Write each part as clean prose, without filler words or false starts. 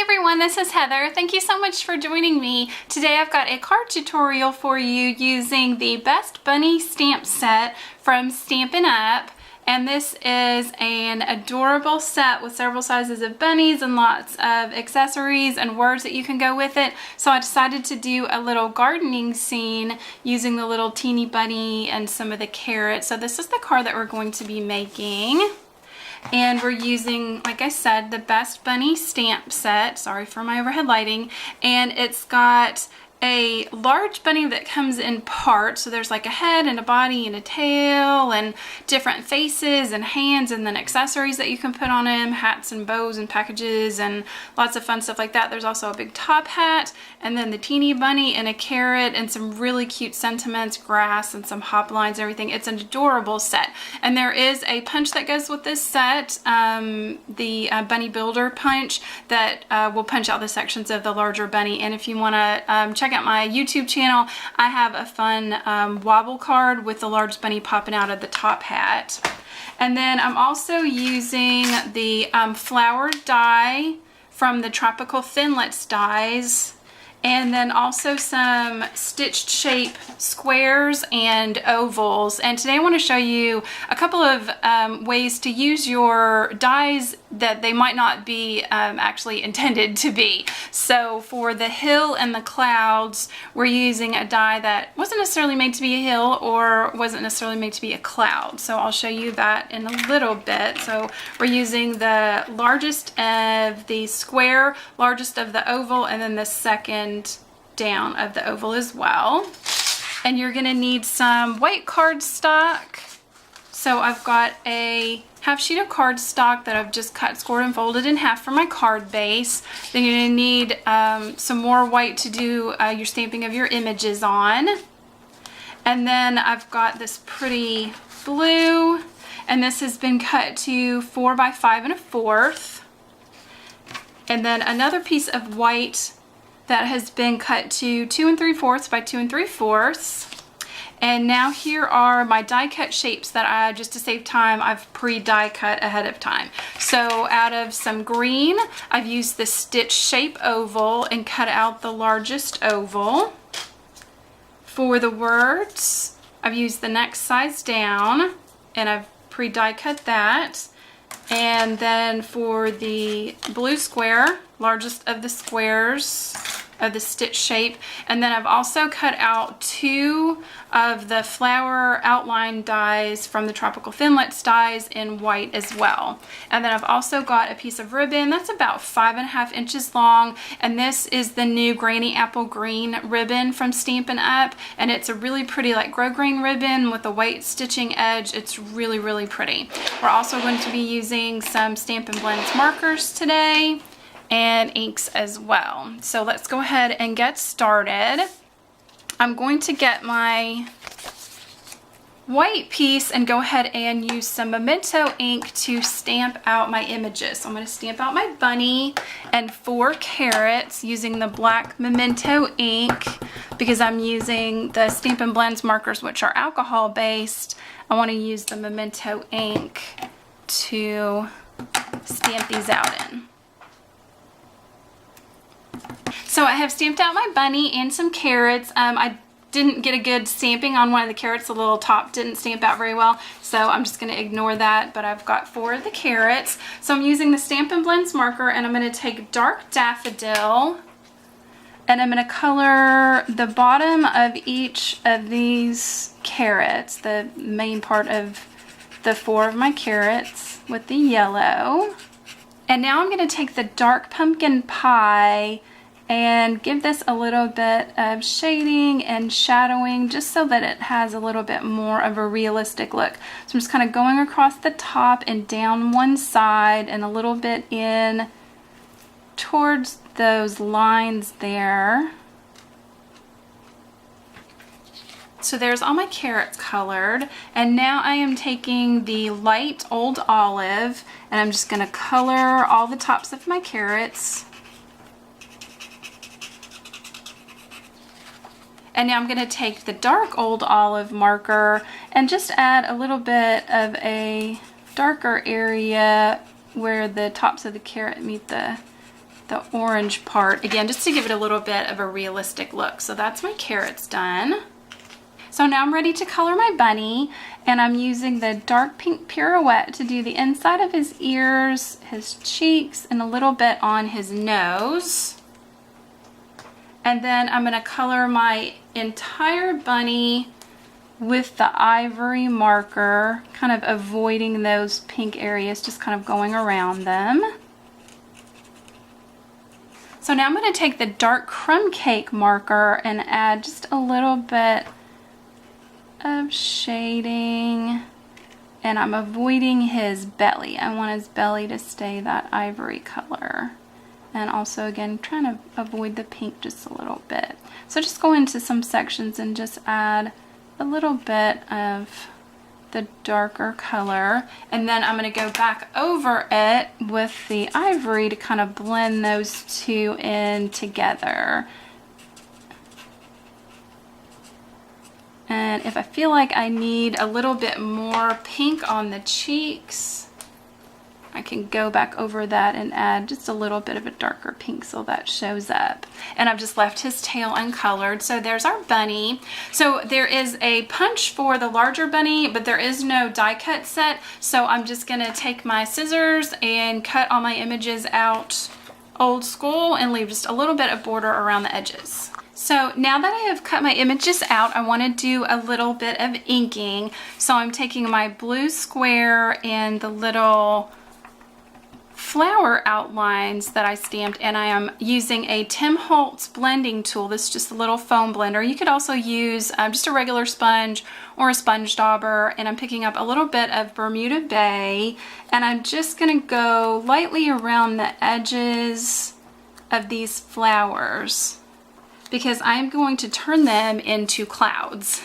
everyone, this is Heather. Thank you so much for joining me. Today I've got a card tutorial for you using the Best Bunny stamp set from Stampin' Up. And this is an adorable set with several sizes of bunnies and lots of accessories and words that you can go with it. So I decided to do a little gardening scene using the little teeny bunny and some of the carrots. So this is the card that we're going to be making. And we're using, like I said, the Best Bunny stamp set. Sorry for my overhead lighting. And it's got a large bunny that comes in parts. So there's like a head and a body and a tail and different faces and hands, and then accessories that you can put on him, hats and bows and packages and lots of fun stuff like that. There's also a big top hat, and then the teeny bunny and a carrot and some really cute sentiments, grass and some hop lines and everything. It's an adorable set. And there is a punch that goes with this set, the Bunny Builder punch that will punch out the sections of the larger bunny. And if you want to check out my YouTube channel, I have a fun wobble card with the large bunny popping out of the top hat. And then I'm also using the flower die from the Tropical Thinlits dies, and then also some stitched shape squares and ovals. And today I want to show you a couple of ways to use your dies that they might not be actually intended to be. So for the hill and the clouds, we're using a die that wasn't necessarily made to be a hill or wasn't necessarily made to be a cloud. So I'll show you that in a little bit. So we're using the largest of the square, largest of the oval, and then the second down of the oval as well. And you're going to need some white cardstock. So I've got a half sheet of cardstock that I've just cut, scored, and folded in half for my card base. Then you're going to need some more white to do your stamping of your images on. And then I've got this pretty blue, and this has been cut to 4 by 5 1/4. And then another piece of white that has been cut to 2 3/4 by 2 3/4. And now here are my die cut shapes that just to save time, I've pre-die cut ahead of time. So out of some green, I've used the stitch shape oval and cut out the largest oval. For the words, I've used the next size down, and I've pre-die cut that. And then for the blue square, largest of the squares of the stitch shape. And then I've also cut out 2 of the flower outline dies from the Tropical Thinlits dies in white as well. And then I've also got a piece of ribbon that's about 5 1/2 inches long. And this is the new Granny Apple Green ribbon from Stampin' Up. And it's a really pretty like grosgrain ribbon with a white stitching edge. It's really, really pretty. We're also going to be using some Stampin' Blends markers today, and inks as well. So let's go ahead and get started. I'm going to get my white piece and go ahead and use some Memento ink to stamp out my images. So I'm going to stamp out my bunny and 4 carrots using the black Memento ink because I'm using the Stampin' Blends markers, which are alcohol based. I want to use the Memento ink to stamp these out in. So I have stamped out my bunny and some carrots. I didn't get a good stamping on one of the carrots. The little top didn't stamp out very well, so I'm just going to ignore that. But I've got 4 of the carrots. So I'm using the Stampin' Blends marker, and I'm going to take dark daffodil, and I'm going to color the bottom of each of these carrots, the main part of the 4 of my carrots, with the yellow. And now I'm going to take the dark pumpkin pie and give this a little bit of shading and shadowing just so that it has a little bit more of a realistic look. So I'm just kind of going across the top and down one side and a little bit in towards those lines there. So there's all my carrots colored, and now I am taking the light Old Olive, and I'm just going to color all the tops of my carrots. And now I'm going to take the dark Old Olive marker and just add a little bit of a darker area where the tops of the carrot meet the the orange part, again, just to give it a little bit of a realistic look. So that's my carrots done. So now I'm ready to color my bunny, and I'm using the dark pink Pirouette to do the inside of his ears, his cheeks, and a little bit on his nose. And then I'm going to color my entire bunny with the ivory marker, kind of avoiding those pink areas, just kind of going around them. So now I'm going to take the dark crumb cake marker and add just a little bit of shading, and I'm avoiding his belly. I want his belly to stay that ivory color, and also again trying to avoid the pink just a little bit. So just go into some sections and just add a little bit of the darker color, and then I'm going to go back over it with the ivory to kind of blend those two in together. And if I feel like I need a little bit more pink on the cheeks, I can go back over that and add just a little bit of a darker pink so that shows up. And I've just left his tail uncolored. So there's our bunny. So there is a punch for the larger bunny, but there is no die cut set. So I'm just gonna take my scissors and cut all my images out old school and leave just a little bit of border around the edges. So now that I have cut my images out, I want to do a little bit of inking. So I'm taking my blue square and the little flower outlines that I stamped, and I am using a Tim Holtz blending tool. This is just a little foam blender. You could also use just a regular sponge or a sponge dauber, and I'm picking up a little bit of Bermuda Bay, and I'm just going to go lightly around the edges of these flowers, because I'm going to turn them into clouds.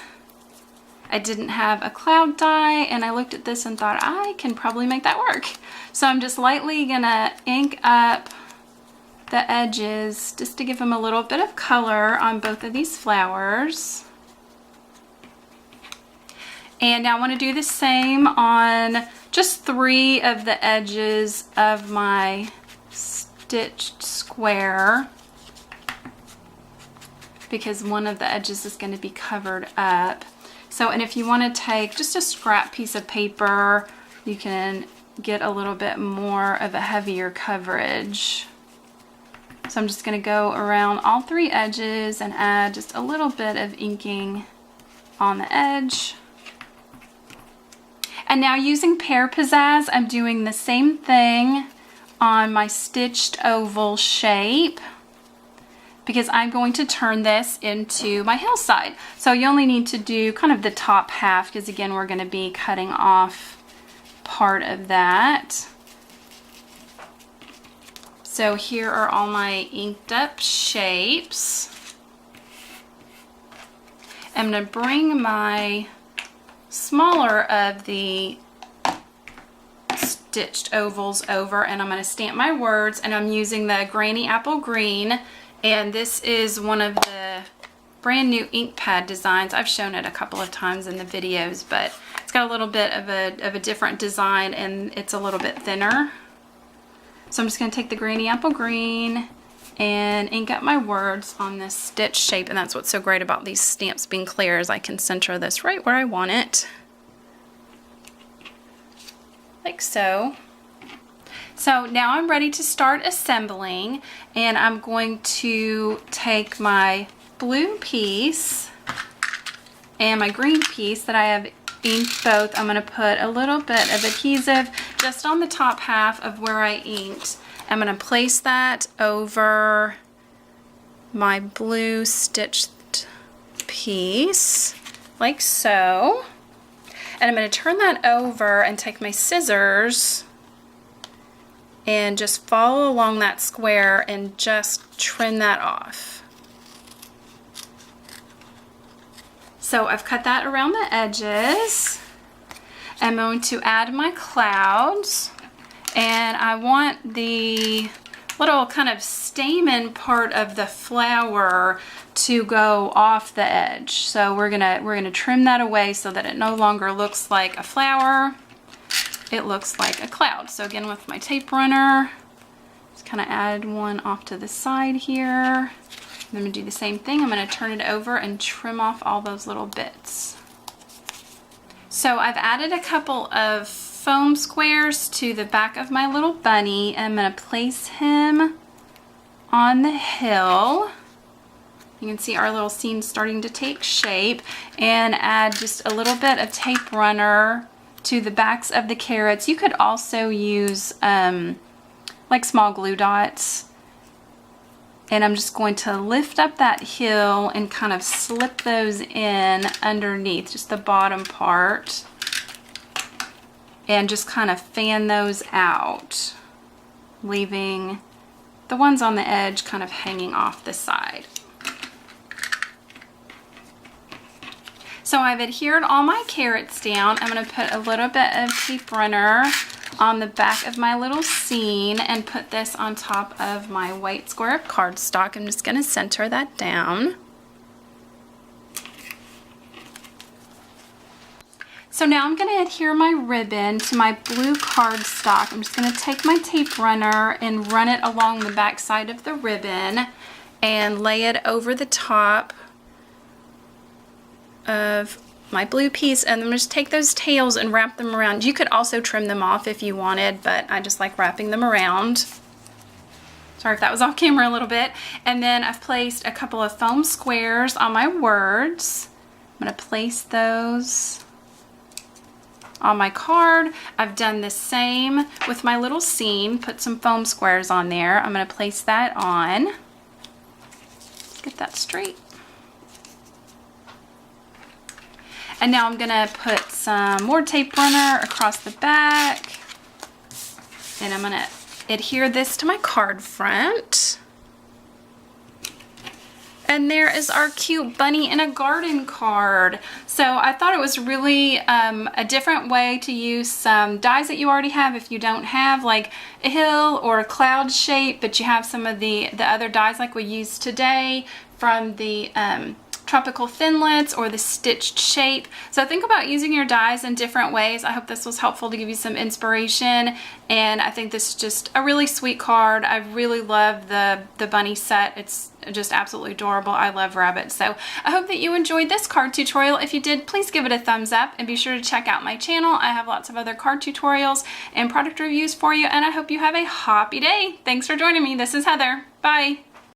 I didn't have a cloud die, and I looked at this and thought I can probably make that work. So I'm just lightly gonna ink up the edges just to give them a little bit of color on both of these flowers. And now I want to do the same on just 3 of the edges of my stitched square, because one of the edges is going to be covered up. So, and if you want to take just a scrap piece of paper, you can get a little bit more of a heavier coverage. So I'm just going to go around all 3 edges and add just a little bit of inking on the edge. And now using Pear Pizzazz, I'm doing the same thing on my stitched oval shape, because I'm going to turn this into my hillside. So you only need to do kind of the top half, because again, we're going to be cutting off part of that. So here are all my inked up shapes. I'm going to bring my smaller of the stitched ovals over, and I'm going to stamp my words, and I'm using the Granny Apple Green. And this is one of the brand new ink pad designs. I've shown it a couple of times in the videos, but it's got a little bit of a different design, and it's a little bit thinner. So I'm just going to take the Granny Apple Green and ink up my words on this stitch shape. And that's what's so great about these stamps being clear, is I can center this right where I want it. Like so. So now I'm ready to start assembling, and I'm going to take my blue piece and my green piece that I have inked both. I'm going to put a little bit of adhesive just on the top half of where I inked. I'm going to place that over my blue stitched piece like so, and I'm going to turn that over and take my scissors and just follow along that square and just trim that off. So I've cut that around the edges. I'm going to add my clouds, and I want the little kind of stamen part of the flower to go off the edge. So we're gonna trim that away so that it no longer looks like a flower. It looks like a cloud. So again, with my tape runner, Just kind of add one off to the side here. I'm going to do the same thing. I'm going to turn it over and trim off all those little bits. So I've added a couple of foam squares to the back of my little bunny, and I'm going to place him on the hill. You can see our little scene starting to take shape, and add just a little bit of tape runner to the backs of the carrots. You could also use like small glue dots. And I'm just going to lift up that hill and kind of slip those in underneath, just the bottom part. And just kind of fan those out, leaving the ones on the edge kind of hanging off the side. So I've adhered all my carrots down. I'm going to put a little bit of tape runner on the back of my little scene and put this on top of my white square of cardstock. I'm just going to center that down. So now I'm going to adhere my ribbon to my blue cardstock. I'm just going to take my tape runner and run it along the back side of the ribbon and lay it over the top of my blue piece, and then just take those tails and wrap them around. You could also trim them off if you wanted, but I just like wrapping them around. Sorry if that was off camera a little bit. And then I've placed a couple of foam squares on my words. I'm going to place those on my card. I've done the same with my little scene. Put some foam squares on there. I'm going to place that on. Let's get that straight. And now I'm going to put some more tape runner across the back. And I'm going to adhere this to my card front. And there is our cute bunny in a garden card. So I thought it was really a different way to use some dies that you already have if you don't have like a hill or a cloud shape, but you have some of the other dies like we used today from the tropical thinlits or the stitched shape. So think about using your dies in different ways. I hope this was helpful to give you some inspiration, and I think this is just a really sweet card. I really love the bunny set. It's just absolutely adorable. I love rabbits. So I hope that you enjoyed this card tutorial. If you did, please give it a thumbs up and be sure to check out my channel. I have lots of other card tutorials and product reviews for you, and I hope you have a happy day. Thanks for joining me. This is Heather. Bye.